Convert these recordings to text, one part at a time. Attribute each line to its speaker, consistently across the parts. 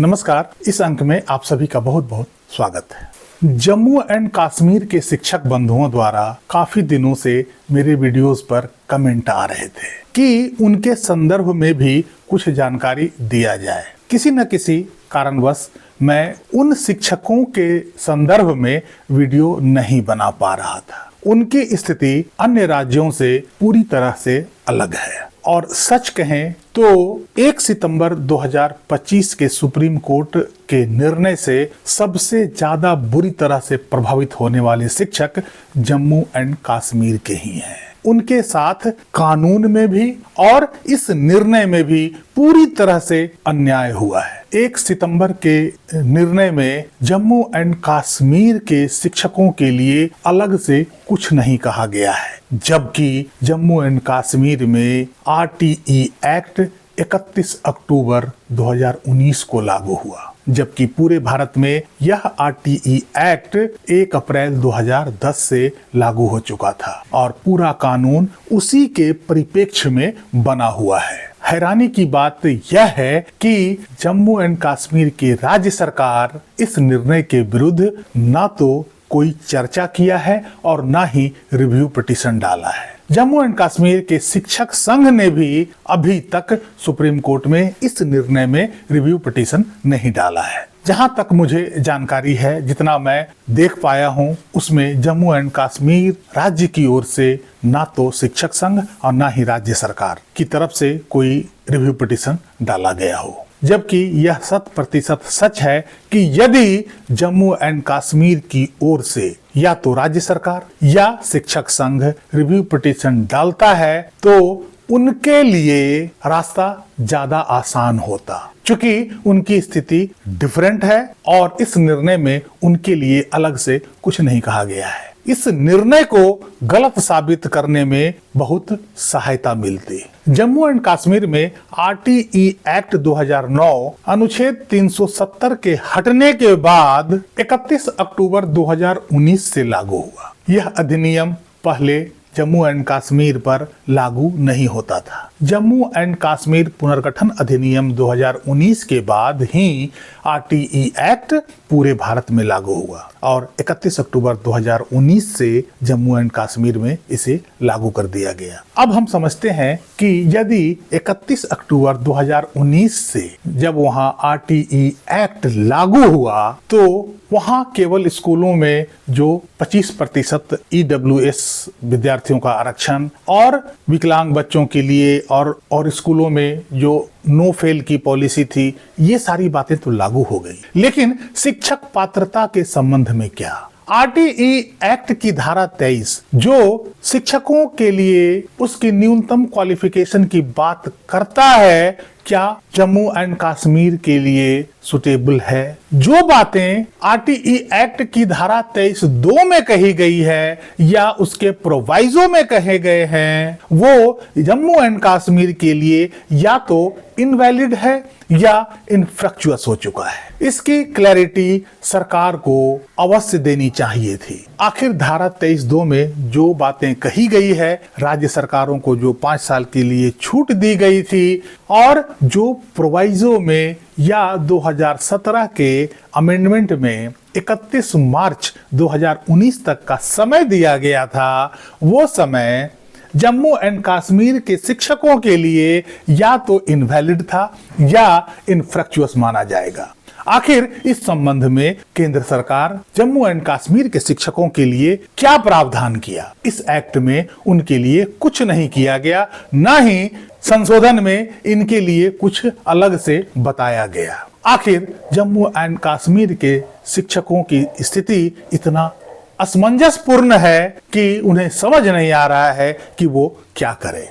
Speaker 1: नमस्कार। इस अंक में आप सभी का बहुत बहुत स्वागत है। जम्मू एंड कश्मीर के शिक्षक बंधुओं द्वारा काफी दिनों से मेरे वीडियोस पर कमेंट आ रहे थे कि उनके संदर्भ में भी कुछ जानकारी दिया जाए। किसी न किसी कारणवश मैं उन शिक्षकों के संदर्भ में वीडियो नहीं बना पा रहा था। उनकी स्थिति अन्य राज्यों से पूरी तरह से अलग है और सच कहें तो 1 सितंबर 2025 के सुप्रीम कोर्ट के निर्णय से सबसे ज्यादा बुरी तरह से प्रभावित होने वाले शिक्षक जम्मू एंड कश्मीर के ही हैं। उनके साथ कानून में भी और इस निर्णय में भी पूरी तरह से अन्याय हुआ है। 1 सितंबर के निर्णय में जम्मू एंड कश्मीर के शिक्षकों के लिए अलग से कुछ नहीं कहा गया है, जबकि जम्मू एंड कश्मीर में RTE एक्ट 31 अक्टूबर 2019 को लागू हुआ, जबकि पूरे भारत में यह RTE एक्ट 1 अप्रैल 2010 से लागू हो चुका था और पूरा कानून उसी के परिप्रेक्ष्य में बना हुआ है। हैरानी की बात यह है कि जम्मू एंड कश्मीर की राज्य सरकार इस निर्णय के विरुद्ध ना तो कोई चर्चा किया है और ना ही रिव्यू पिटीशन डाला है। जम्मू एंड कश्मीर के शिक्षक संघ ने भी अभी तक सुप्रीम कोर्ट में इस निर्णय में रिव्यू पिटीशन नहीं डाला है। जहां तक मुझे जानकारी है, जितना मैं देख पाया हूं, उसमें जम्मू एंड कश्मीर राज्य की ओर से ना तो शिक्षक संघ और ना ही राज्य सरकार की तरफ से कोई रिव्यू पिटीशन डाला गया हो, जबकि यह 100% सच है कि यदि जम्मू एंड कश्मीर की ओर से या तो राज्य सरकार या शिक्षक संघ रिव्यू पिटीशन डालता है तो उनके लिए रास्ता ज्यादा आसान होता, क्योंकि उनकी स्थिति डिफरेंट है और इस निर्णय में उनके लिए अलग से कुछ नहीं कहा गया है। इस निर्णय को गलत साबित करने में बहुत सहायता मिलती। जम्मू एंड कश्मीर में RTE एक्ट 2009 अनुच्छेद 370 के हटने के बाद 31 अक्टूबर 2019 से लागू हुआ। यह अधिनियम पहले जम्मू एंड कश्मीर पर लागू नहीं होता था। जम्मू एंड कश्मीर पुनर्गठन अधिनियम 2019 के बाद ही RTE एक्ट पूरे भारत में लागू हुआ और 31 अक्टूबर 2019 से जम्मू एंड कश्मीर में इसे लागू कर दिया गया। अब हम समझते हैं कि यदि 31 अक्टूबर 2019 से जब वहां RTE एक्ट लागू हुआ तो वहां केवल स्कूलों में जो 25% EWS विद्यार्थियों का आरक्षण और विकलांग बच्चों के लिए और स्कूलों में जो नो फेल की पॉलिसी थी, ये सारी बातें तो लागू हो गई। लेकिन शिक्षक पात्रता के संबंध में क्या? RTE एक्ट की धारा 23 जो शिक्षकों के लिए उसकी न्यूनतम क्वालिफिकेशन की बात करता है, क्या जम्मू एंड कश्मीर के लिए सुटेबल है? जो बातें RTE एक्ट की धारा 23(2) में कही गई है या उसके प्रोवाइजो में कहे गए हैं, वो जम्मू एंड कश्मीर के लिए या तो इनवैलिड है या इनफ्रक्चुअस हो चुका है। इसकी क्लैरिटी सरकार को अवश्य देनी चाहिए थी। आखिर धारा 23(2) में जो बातें कही गई है, राज्य सरकारों को जो 5 साल के लिए छूट दी गई थी और जो प्रोवाइजो में या 2017 के अमेंडमेंट में 31 मार्च 2019 तक का समय दिया गया था, वो समय जम्मू एंड कश्मीर के शिक्षकों के लिए या तो इनवैलिड था या इनफ्रक्चुअस माना जाएगा। आखिर इस संबंध में केंद्र सरकार जम्मू एंड कश्मीर के शिक्षकों के लिए क्या प्रावधान किया? इस एक्ट में उनके लिए कुछ नहीं किया गया, ना ही संशोधन में इनके लिए कुछ अलग से बताया गया। आखिर जम्मू एंड कश्मीर के शिक्षकों की स्थिति इतना असमंजसपूर्ण है कि उन्हें समझ नहीं आ रहा है कि वो क्या करें।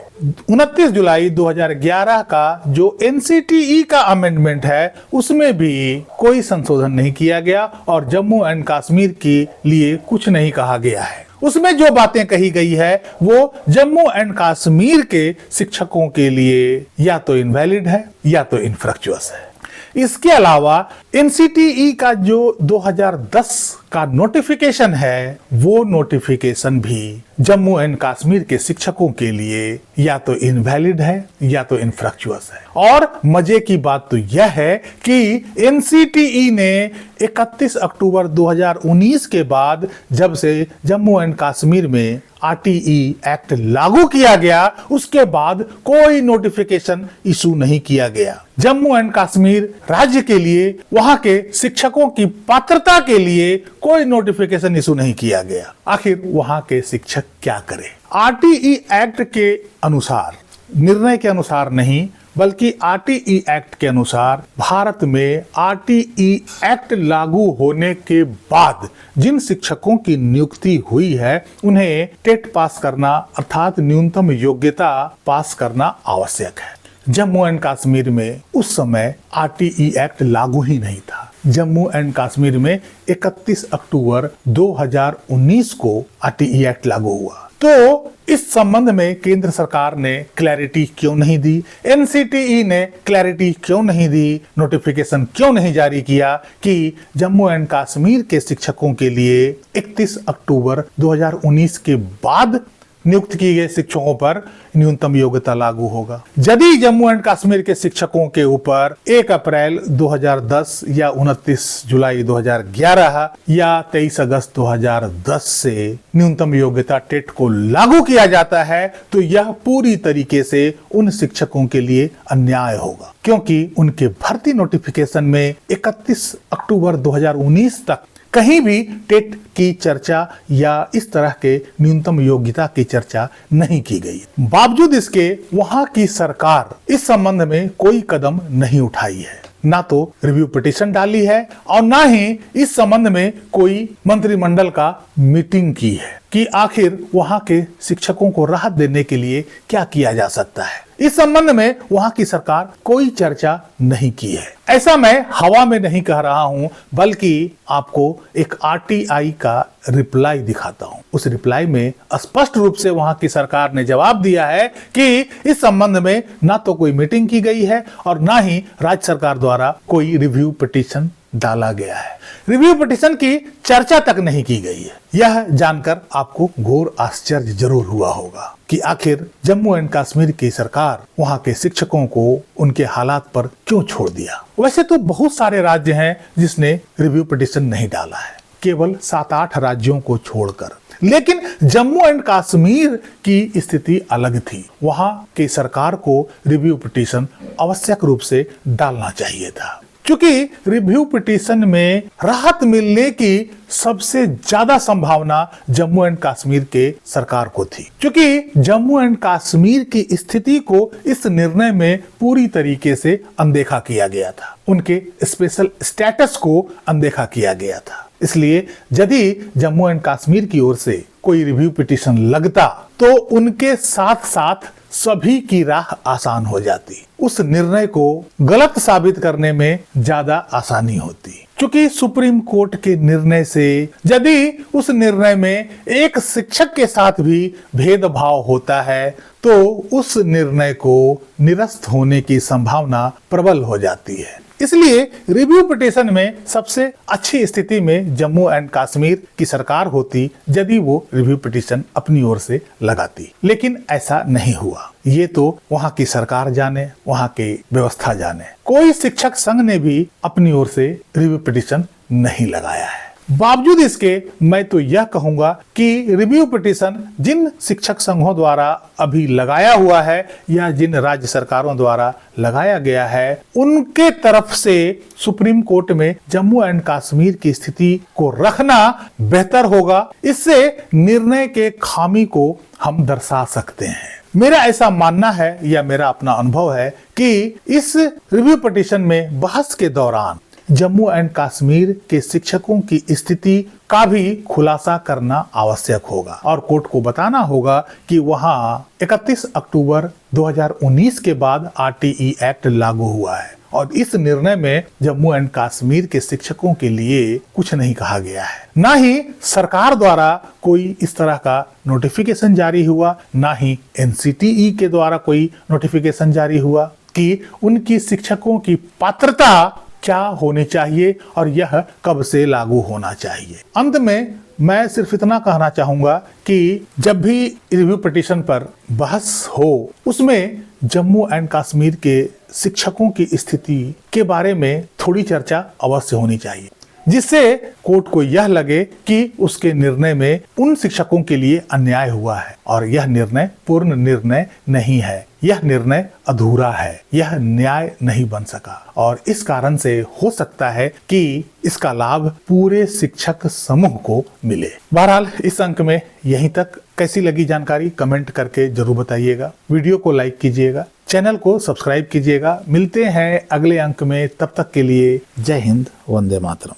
Speaker 1: 29 जुलाई 2011 का जो NCTE का अमेंडमेंट है, उसमें भी कोई संशोधन नहीं किया गया और जम्मू एंड कश्मीर के लिए कुछ नहीं कहा गया है। उसमें जो बातें कही गई है वो जम्मू एंड कश्मीर के शिक्षकों के लिए या तो इनवैलिड है या तो इनफ्रक्चुअस है। इसके अलावा एनसीटीई का जो 2010 का नोटिफिकेशन है, वो नोटिफिकेशन भी जम्मू एंड कश्मीर के शिक्षकों के लिए या तो इनवैलिड है या तो इनफ्रक्चुअस है। और मजे की बात तो यह है कि एनसीटीई ने 31 अक्टूबर 2019 के बाद जब से जम्मू एंड कश्मीर में आरटीई एक्ट लागू किया गया, उसके बाद कोई नोटिफिकेशन इशू नहीं किया गया। जम्मू एंड कश्मीर राज्य के लिए वहां के शिक्षकों की पात्रता के लिए कोई नोटिफिकेशन इशू नहीं किया गया। आखिर वहां के शिक्षक क्या करें? आरटीई एक्ट के अनुसार, निर्णय के अनुसार नहीं बल्कि आरटीई एक्ट के अनुसार, भारत में आरटीई एक्ट लागू होने के बाद जिन शिक्षकों की नियुक्ति हुई है, उन्हें टेट पास करना अर्थात न्यूनतम योग्यता पास करना आवश्यक है। जम्मू एंड कश्मीर में उस समय आरटीई एक्ट लागू ही नहीं था। जम्मू एंड कश्मीर में 31 अक्टूबर 2019 को आरटीई एक्ट लागू हुआ। तो इस संबंध में केंद्र सरकार ने क्लैरिटी क्यों नहीं दी? एनसीटीई ने क्लैरिटी क्यों नहीं दी? नोटिफिकेशन क्यों नहीं जारी किया कि जम्मू एंड कश्मीर के शिक्षकों के लिए 31 अक्टूबर 2019 के बाद नियुक्त किए गए शिक्षकों पर न्यूनतम योग्यता लागू होगा? यदि जम्मू एंड कश्मीर के शिक्षकों के ऊपर 1 अप्रैल 2010 या 29 जुलाई 2011 या 23 अगस्त 2010 से न्यूनतम योग्यता टेट को लागू किया जाता है, तो यह पूरी तरीके से उन शिक्षकों के लिए अन्याय होगा, क्योंकि उनके भर्ती नोटिफिकेशन में 31 अक्टूबर 2019 तक कहीं भी टेट की चर्चा या इस तरह के न्यूनतम योग्यता की चर्चा नहीं की गई। बावजूद इसके वहां की सरकार इस संबंध में कोई कदम नहीं उठाई है, ना तो रिव्यू पिटीशन डाली है और ना ही इस संबंध में कोई मंत्रिमंडल का मीटिंग की है कि आखिर वहां के शिक्षकों को राहत देने के लिए क्या किया जा सकता है। इस संबंध में वहां की सरकार कोई चर्चा नहीं की है। ऐसा मैं हवा में नहीं कह रहा हूं, बल्कि आपको एक आरटीआई का रिप्लाई दिखाता हूं। उस रिप्लाई में स्पष्ट रूप से वहां की सरकार ने जवाब दिया है कि इस संबंध में ना तो कोई मीटिंग की गई है और ना ही राज्य सरकार द्वारा कोई रिव्यू पिटीशन डाला गया है। रिव्यू पिटीशन की चर्चा तक नहीं की गई है। यह जानकर आपको घोर आश्चर्य जरूर हुआ होगा कि आखिर जम्मू एंड कश्मीर की सरकार वहां के शिक्षकों को उनके हालात पर क्यों छोड़ दिया। वैसे तो बहुत सारे राज्य हैं जिसने रिव्यू पिटीशन नहीं डाला है, केवल 7-8 राज्यों को छोड़कर। लेकिन जम्मू एंड कश्मीर की स्थिति अलग थी। वहां की सरकार को रिव्यू पिटीशन आवश्यक रूप से डालना चाहिए था, क्योंकि रिव्यू पिटीशन में राहत मिलने की सबसे ज्यादा संभावना जम्मू एंड कश्मीर के सरकार को थी, क्योंकि जम्मू एंड कश्मीर की स्थिति को इस निर्णय में पूरी तरीके से अनदेखा किया गया था। उनके स्पेशल स्टेटस को अनदेखा किया गया था। इसलिए यदि जम्मू एंड कश्मीर की ओर से कोई रिव्यू पिटीशन लगता तो उनके साथ साथ सभी की राह आसान हो जाती। उस निर्णय को गलत साबित करने में ज्यादा आसानी होती, क्योंकि सुप्रीम कोर्ट के निर्णय से यदि उस निर्णय में एक शिक्षक के साथ भी भेदभाव होता है तो उस निर्णय को निरस्त होने की संभावना प्रबल हो जाती है। इसलिए रिव्यू पिटीशन में सबसे अच्छी स्थिति में जम्मू एंड कश्मीर की सरकार होती यदि वो रिव्यू पिटीशन अपनी ओर से लगाती, लेकिन ऐसा नहीं हुआ। ये तो वहां की सरकार जाने, वहां की व्यवस्था जाने। कोई शिक्षक संघ ने भी अपनी ओर से रिव्यू पिटीशन नहीं लगाया है। बावजूद इसके मैं तो यह कहूंगा कि रिव्यू पिटीशन जिन शिक्षक संघों द्वारा अभी लगाया हुआ है या जिन राज्य सरकारों द्वारा लगाया गया है, उनके तरफ से सुप्रीम कोर्ट में जम्मू एंड कश्मीर की स्थिति को रखना बेहतर होगा। इससे निर्णय के खामी को हम दर्शा सकते हैं। मेरा ऐसा मानना है या मेरा अपना अनुभव है कि इस रिव्यू पिटीशन में बहस के दौरान जम्मू एंड कश्मीर के शिक्षकों की स्थिति का भी खुलासा करना आवश्यक होगा और कोर्ट को बताना होगा कि वहां 31 अक्टूबर 2019 के बाद आरटीई एक्ट लागू हुआ है और इस निर्णय में जम्मू एंड कश्मीर के शिक्षकों के लिए कुछ नहीं कहा गया है। ना ही सरकार द्वारा कोई इस तरह का नोटिफिकेशन जारी हुआ, ना ही एनसीटीई के द्वारा कोई नोटिफिकेशन जारी हुआ। कि उनकी शिक्षकों की पात्रता क्या होनी चाहिए और यह कब से लागू होना चाहिए। अंत में मैं सिर्फ इतना कहना चाहूंगा कि जब भी रिव्यू पिटीशन पर बहस हो उसमें जम्मू एंड कश्मीर के शिक्षकों की स्थिति के बारे में थोड़ी चर्चा अवश्य होनी चाहिए, जिससे कोर्ट को यह लगे कि उसके निर्णय में उन शिक्षकों के लिए अन्याय हुआ है और यह निर्णय पूर्ण निर्णय नहीं है, यह निर्णय अधूरा है, यह न्याय नहीं बन सका और इस कारण से हो सकता है कि इसका लाभ पूरे शिक्षक समूह को मिले। बहरहाल इस अंक में यहीं तक। कैसी लगी जानकारी कमेंट करके जरूर बताइएगा। वीडियो को लाइक कीजिएगा, चैनल को सब्सक्राइब कीजिएगा। मिलते हैं अगले अंक में, तब तक के लिए जय हिंद, वंदे मातरम।